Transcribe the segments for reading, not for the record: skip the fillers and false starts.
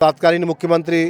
तत्कालीन मुख्यमंत्री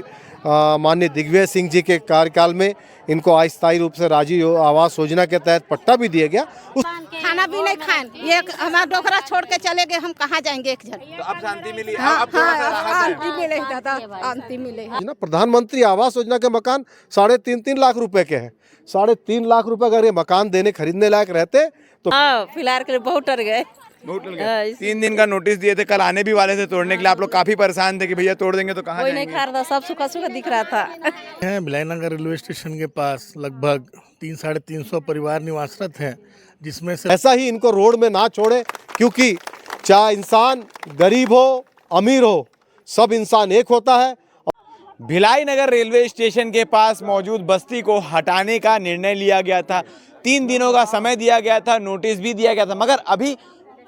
माननीय दिग्विजय सिंह जी के कार्यकाल में इनको अस्थायी रूप से राजीव आवास योजना के तहत पट्टा भी दिया गया। खाना भी नहीं खाएं, ये हमारा डोकरा छोड़ के चले गए, हम कहाँ जाएंगे एक जन। तो अब शांति मिली। हाँ, अब थोड़ा सा राहत है। शांति मिले दादा, शांति मिले। ना प्रधानमंत्री आवास योजना के मकान 3.5 लाख रुपए के हैं। 3.5 लाख रुपए अगर ये मकान देने खरीदने लायक रहते तो फिलहाल के लिए बहुत डर गए। बहुत डर गए। 3 दिन का नोटिस दिए थे, कल आने भी वाले थे तोड़ने के लिए। आप लोग काफी परेशान थे कि भैया तोड़ देंगे तो कहाँ कोई नहीं जाएंगे? खा रहा था, सब सूखा सूखा दिख रहा था। हैं भिलाईनगर रेलवे स्टेशन के पास लगभग 300-350 परिवार निवासरत हैं, जिसमें से ऐसा ही इनको रोड में ना छोड़े, क्योंकि चाहे इंसान गरीब हो अमीर हो, सब इंसान एक होता है। भिलाई-नगर रेलवे स्टेशन के पास मौजूद बस्ती को हटाने का निर्णय लिया गया था। 3 दिनों का समय दिया गया था, नोटिस भी दिया गया था, मगर अभी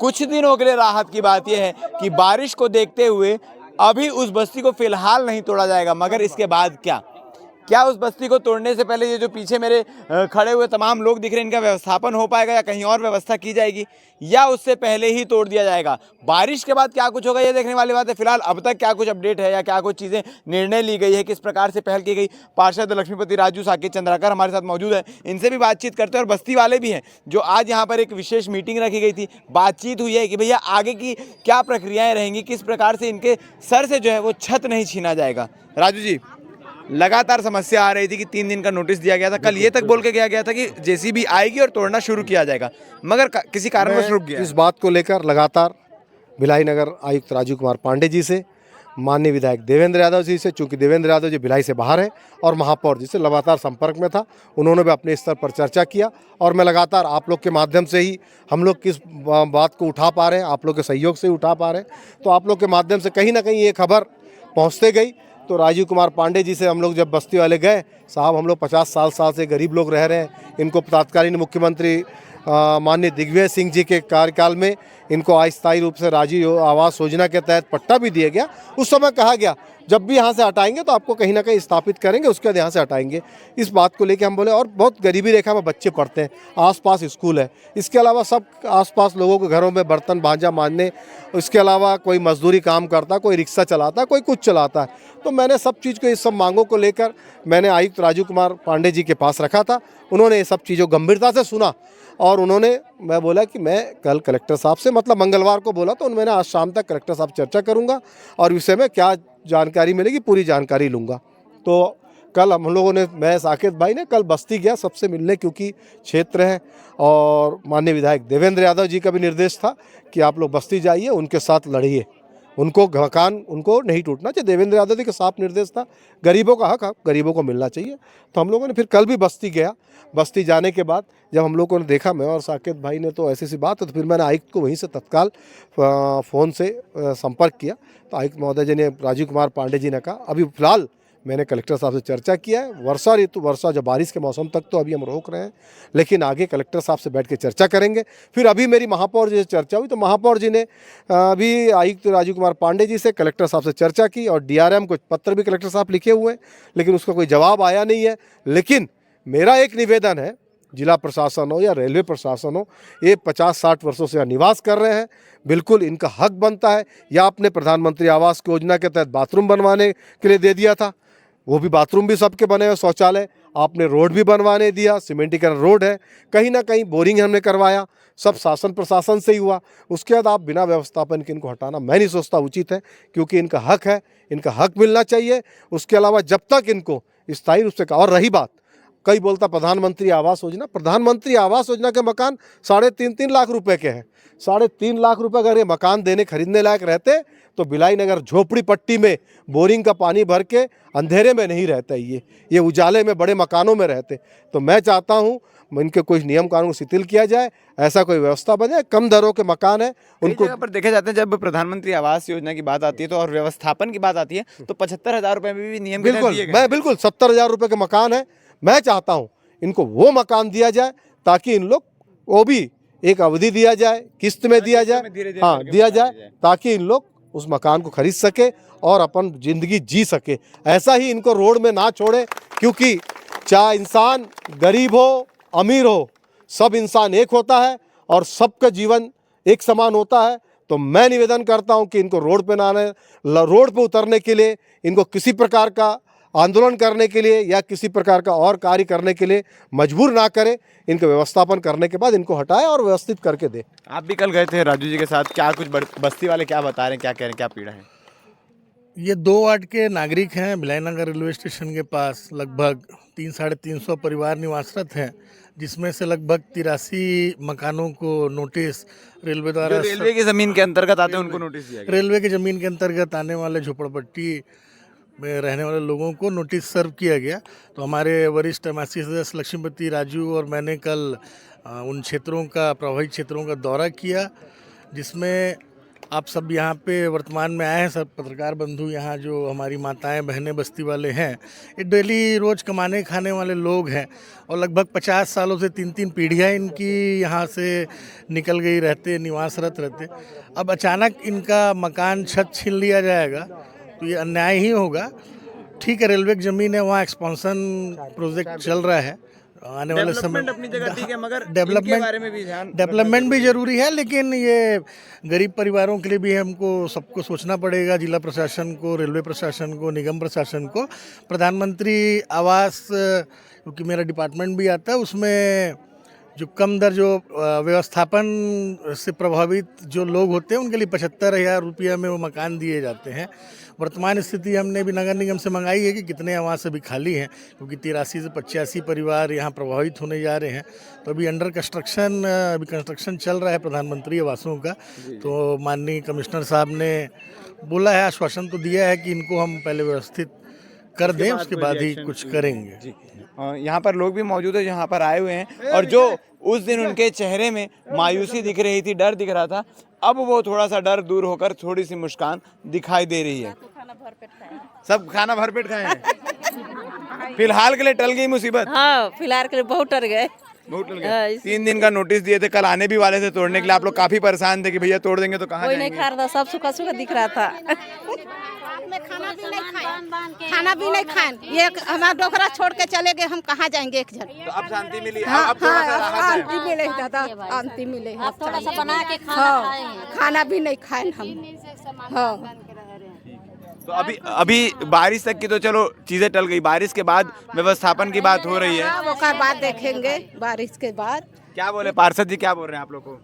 कुछ दिनों के लिए राहत की बात यह है कि बारिश को देखते हुए अभी उस बस्ती को फिलहाल नहीं तोड़ा जाएगा। मगर इसके बाद क्या उस बस्ती को तोड़ने से पहले ये जो पीछे मेरे खड़े हुए तमाम लोग दिख रहे हैं, इनका व्यवस्थापन हो पाएगा या कहीं और व्यवस्था की जाएगी, या उससे पहले ही तोड़ दिया जाएगा? बारिश के बाद क्या कुछ होगा ये देखने वाली बात है। फिलहाल अब तक क्या कुछ अपडेट है या क्या कुछ चीज़ें निर्णय ली गई है, किस प्रकार से पहल की गई। पार्षद लक्ष्मीपति राजू साकेत चंद्राकर हमारे साथ मौजूद है, इनसे भी बातचीत करते हैं। और बस्ती वाले भी हैं जो आज यहाँ पर एक विशेष मीटिंग रखी गई थी, बातचीत हुई है कि भैया आगे की क्या प्रक्रियाएँ रहेंगी, किस प्रकार से इनके सर से जो है वो छत नहीं छीना जाएगा। राजू जी, लगातार समस्या आ रही थी कि 3 दिन का नोटिस दिया गया था, कल ये तक बोल के गया था कि जेसीबी आएगी और तोड़ना शुरू किया जाएगा, मगर किसी कारणवश रुक गया। इस बात को लेकर लगातार भिलाई नगर आयुक्त राजीव कुमार पांडे जी से, माननीय विधायक देवेंद्र यादव जी से, चूंकि देवेंद्र यादव जी भिलाई से बाहर हैं, और महापौर जी से लगातार संपर्क में था। उन्होंने भी अपने स्तर पर चर्चा किया और मैं लगातार आप लोग के माध्यम से ही, हम लोग किस बात को उठा पा रहे हैं, आप लोग के सहयोग से ही उठा पा रहे हैं, तो आप लोग के माध्यम से कहीं ना कहीं ये खबर पहुँचते गई। तो राजीव कुमार पांडे जी से हम लोग जब बस्ती वाले गए, साहब हम लोग 50 साल से गरीब लोग रह रहे हैं, इनको तत्कालीन मुख्यमंत्री माननीय दिग्विजय सिंह जी के कार्यकाल में इनको अस्थायी रूप से राजीव आवास योजना के तहत पट्टा भी दिया गया। उस समय कहा गया जब भी यहाँ से हटाएंगे तो आपको कहीं ना कहीं स्थापित करेंगे, उसके बाद यहाँ से हटाएंगे। इस बात को लेकर हम बोले, और बहुत गरीबी रेखा में बच्चे पढ़ते हैं, आसपास स्कूल है, इसके अलावा सब आसपास लोगों के घरों में बर्तन भांजा मांजने, इसके अलावा कोई मजदूरी काम करता, कोई रिक्शा चलाता, कोई कुछ चलाता है। तो मैंने सब चीज़ को, इस सब मांगों को लेकर मैंने आयुक्त राजीव कुमार पांडे जी के पास रखा था। उन्होंने ये सब चीज़ों गंभीरता से सुना और मैं बोला कि मैं कल कलेक्टर साहब से, मतलब मंगलवार को बोला, तो मैंने आज शाम तक कलेक्टर साहब चर्चा करूंगा और विषय में क्या जानकारी मिलेगी पूरी जानकारी लूँगा। तो कल हम लोगों ने, मैं साकेत भाई ने कल बस्ती गया सबसे मिलने, क्योंकि क्षेत्र है, और माननीय विधायक देवेंद्र यादव जी का भी निर्देश था कि आप लोग बस्ती जाइए, उनके साथ लड़िए, उनको मकान उनको नहीं टूटना चाहिए। देवेंद्र यादव जी का साफ निर्देश था, गरीबों का हक गरीबों को मिलना चाहिए। तो हम लोगों ने फिर कल भी बस्ती गया। बस्ती जाने के बाद जब हम लोगों ने देखा, मैं और साकेत भाई ने, तो ऐसी सी बात है, तो फिर मैंने आयुक्त को वहीं से तत्काल फ़ोन से संपर्क किया। तो आयुक्त महोदय जी ने, राजीव कुमार पांडे जी ने कहा, अभी फिलहाल मैंने कलेक्टर साहब से चर्चा किया है, वर्षा जब बारिश के मौसम तक तो अभी हम रोक रहे हैं, लेकिन आगे कलेक्टर साहब से बैठ के चर्चा करेंगे। फिर अभी मेरी महापौर जी से चर्चा हुई, तो महापौर जी ने अभी आयुक्त राजीव कुमार पांडे जी से, कलेक्टर साहब से चर्चा की, और DRM को पत्र भी कलेक्टर साहब लिखे हुए हैं, लेकिन उसका कोई जवाब आया नहीं है। लेकिन मेरा एक निवेदन है, जिला प्रशासन हो या रेलवे प्रशासन हो, ये 50-60 वर्षों से यहाँ निवास कर रहे हैं, बिल्कुल इनका हक बनता है। या आपने प्रधानमंत्री आवास योजना के तहत बाथरूम बनवाने के लिए दे दिया था, वो भी बाथरूम भी सबके बने हुए, शौचालय, आपने रोड भी बनवाने दिया, सीमेंटीकरण रोड है, कहीं ना कहीं बोरिंग हमने करवाया, सब शासन प्रशासन से ही हुआ। उसके बाद आप बिना व्यवस्थापन के इनको हटाना मैं नहीं सोचता उचित है, क्योंकि इनका हक है, इनका हक मिलना चाहिए। उसके अलावा जब तक इनको स्थायी रूप से, और रही बात, कई बोलता प्रधानमंत्री आवास योजना, प्रधानमंत्री आवास योजना के मकान 3.5 लाख रुपए के हैं। 3.5 लाख रुपए अगर ये मकान देने खरीदने लायक रहते तो भिलाई नगर झोपड़ी पट्टी में बोरिंग का पानी भर के अंधेरे में नहीं रहता, ये उजाले में बड़े मकानों में रहते। तो मैं चाहता हूँ इनके कोई नियम कानून शिथिल किया जाए, ऐसा कोई व्यवस्था बने, कम दरों के मकान है उनको। पर देखे जाते हैं जब प्रधानमंत्री आवास योजना की बात आती है तो, और व्यवस्थापन की बात आती है तो 75,000 रुपए में भी नियम बिल्कुल 70,000 रुपये के मकान है। मैं चाहता हूं इनको वो मकान दिया जाए, ताकि इन लोग, वो भी एक अवधि दिया जाए, किस्त में दिया जाए, हाँ दिया जाए, ताकि इन लोग उस मकान को खरीद सके और अपन जिंदगी जी सके। ऐसा ही इनको रोड में ना छोड़े, क्योंकि चाहे इंसान गरीब हो अमीर हो, सब इंसान एक होता है और सबका जीवन एक समान होता है। तो मैं निवेदन करता हूं कि इनको रोड पे ना आने, रोड पे उतरने के लिए, इनको किसी प्रकार का आंदोलन करने के लिए या किसी प्रकार का और कार्य करने के लिए मजबूर ना करें। इनको व्यवस्थापन करने के बाद इनको हटाएं और व्यवस्थित करके दें। आप भी कल गए थे राजू जी के साथ, क्या कुछ बस्ती वाले क्या बता रहे हैं, क्या कह रहे हैं, क्या पीड़ा है? ये 2 वार्ड के नागरिक हैं। भिलाई नगर रेलवे स्टेशन के पास लगभग 300-350 परिवार निवासरत हैं, जिसमें से लगभग 83 मकानों को नोटिस रेलवे द्वारा, जो रेलवे की जमीन के अंतर्गत आते हैं उनको नोटिस दिया गया। रेलवे की ज़मीन के अंतर्गत आने वाले झोपड़पट्टी में रहने वाले लोगों को नोटिस सर्व किया गया। तो हमारे वरिष्ठ एमआईसी सदस्य लक्ष्मीपति राजू और मैंने कल उन क्षेत्रों का, प्रभावित क्षेत्रों का दौरा किया, जिसमें आप सब यहाँ पे वर्तमान में आए हैं। सब पत्रकार बंधु यहाँ जो हमारी माताएं बहनें बस्ती वाले हैं, ये डेली रोज़ कमाने खाने वाले लोग हैं और लगभग 50 सालों से 3-3 पीढ़ियाँ इनकी यहाँ से निकल गई रहते, निवासरत रहते। अब अचानक इनका मकान छत छीन लिया जाएगा तो ये अन्याय ही होगा। ठीक है, रेलवे की ज़मीन है, वहाँ एक्सपेंशन प्रोजेक्ट चल रहा है, आने वाले समय अपनी जगह ठीक है, मगर डेवलपमेंट इनके बारे में भी ध्यान, डेवलपमेंट भी जरूरी है, लेकिन ये गरीब परिवारों के लिए भी हमको सबको सोचना पड़ेगा। जिला प्रशासन को, रेलवे प्रशासन को, निगम प्रशासन को। प्रधानमंत्री आवास, क्योंकि मेरा डिपार्टमेंट भी आता है, उसमें जो कम दर जो व्यवस्थापन से प्रभावित जो लोग होते हैं उनके लिए 75,000 रुपया में वो मकान दिए जाते हैं। वर्तमान स्थिति हमने भी नगर निगम से मंगाई है कि कितने आवास अभी खाली हैं, क्योंकि 83 से 85 परिवार यहाँ प्रभावित होने जा रहे हैं। तो अभी अंडर कंस्ट्रक्शन, अभी कंस्ट्रक्शन चल रहा है प्रधानमंत्री आवासों का। तो माननीय कमिश्नर साहब ने बोला है, आश्वासन तो दिया है कि इनको हम पहले व्यवस्थित कर दें, उसके बाद ही कुछ करेंगे। यहाँ पर लोग भी मौजूद है जहाँ पर आए हुए हैं, और जो उस दिन उनके चेहरे में मायूसी दिख रही थी, डर दिख रहा था, अब वो थोड़ा सा डर दूर होकर थोड़ी सी मुस्कान दिखाई दे रही है। सब खाना भरपेट खाए हैं। फिलहाल के लिए टल गई मुसीबत। हाँ, फिलहाल के लिए बहुत डर गए। बहुत टल गए। 3 दिन का नोटिस दिए थे, कल आने भी वाले थे तोड़ने के लिए। आप लोग काफी परेशान थे कि भैया तोड़ देंगे तो कहाँ कोई नहीं खा रहा था, सब सूखा सूखा दिख रहा था। में खाना भी नहीं खाएं। ये हमारा डोकरा छोड़ के चले गए, हम कहाँ जाएंगे एक जन। तो अब शांति मिली। हाँ, अब थोड़ा सा राहत है। शांति मिले दादा, शांति मिले। अब थोड़ा सा बना के खाना भी नहीं खाएं हम। हाँ, तो अभी बारिश तक की तो चलो चीजें टल गई, बारिश के बाद व्यवस्थापन की बात हो रही है। वो का बात देखेंगे बारिश के बाद। क्या बोले पार्षद जी, क्या बोल रहे हैं आप लोग को?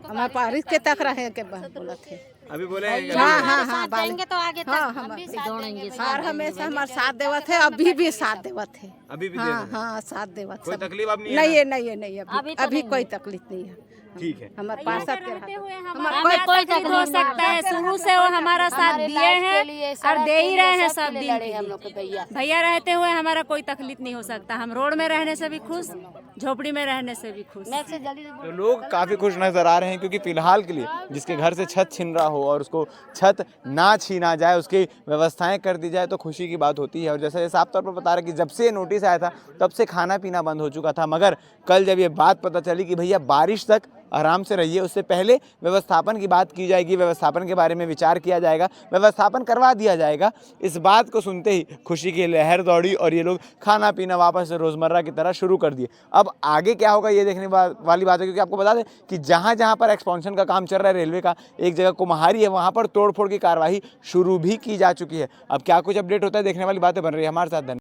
हमारे बारिश के तक रहे के बाद बोला थे। अभी बोले हाँ, जाएंगे तो आगे तक हाँ, हम भी दौड़ेंगे। और हमेशा हमारे साथ देवत है, अभी भी साथ देवत है। अभी भी हाँ, साथ देवत। कोई तकलीफ अब नहीं नहीं है, अभी कोई तकलीफ नहीं है। ठीक है। हमारे पास हमें कोई तकलीफ हो सकता है, शुरू से वो हमारा साथ दिए हैं और दे ही रहे हैं सब दिन। भैया रहते हुए हमारा कोई तकलीफ नहीं हो सकता। हम रोड में रहने से भी खुश, झोपड़ी में रहने से भी खुश। तो लोग काफी खुश नजर आ रहे हैं, क्योंकि फिलहाल के लिए जिसके घर से छत छीन रहा हो और उसको छत ना छीना जाए, उसकी व्यवस्थाएं कर दी जाए, तो खुशी की बात होती है। और जैसे साफ तौर पर बता रहे कि जब से नोटिस आया था तब से खाना पीना बंद हो चुका था, मगर कल जब ये बात पता चली कि भैया बारिश तक आराम से रहिए, उससे पहले व्यवस्थापन की बात की जाएगी, व्यवस्थापन के बारे में विचार किया जाएगा, व्यवस्थापन करवा दिया जाएगा, इस बात को सुनते ही खुशी की लहर दौड़ी और ये लोग खाना पीना वापस से रोज़मर्रा की तरह शुरू कर दिए। अब आगे क्या होगा ये देखने वाली बात है, क्योंकि आपको बता दें कि जहाँ जहाँ पर एक्सपेंशन का काम चल रहा है रेलवे का, एक जगह कुम्हारी है, वहाँ पर तोड़फोड़ की कार्रवाई शुरू भी की जा चुकी है। अब क्या कुछ अपडेट होता है देखने वाली बातें बन रही है हमारे साथ।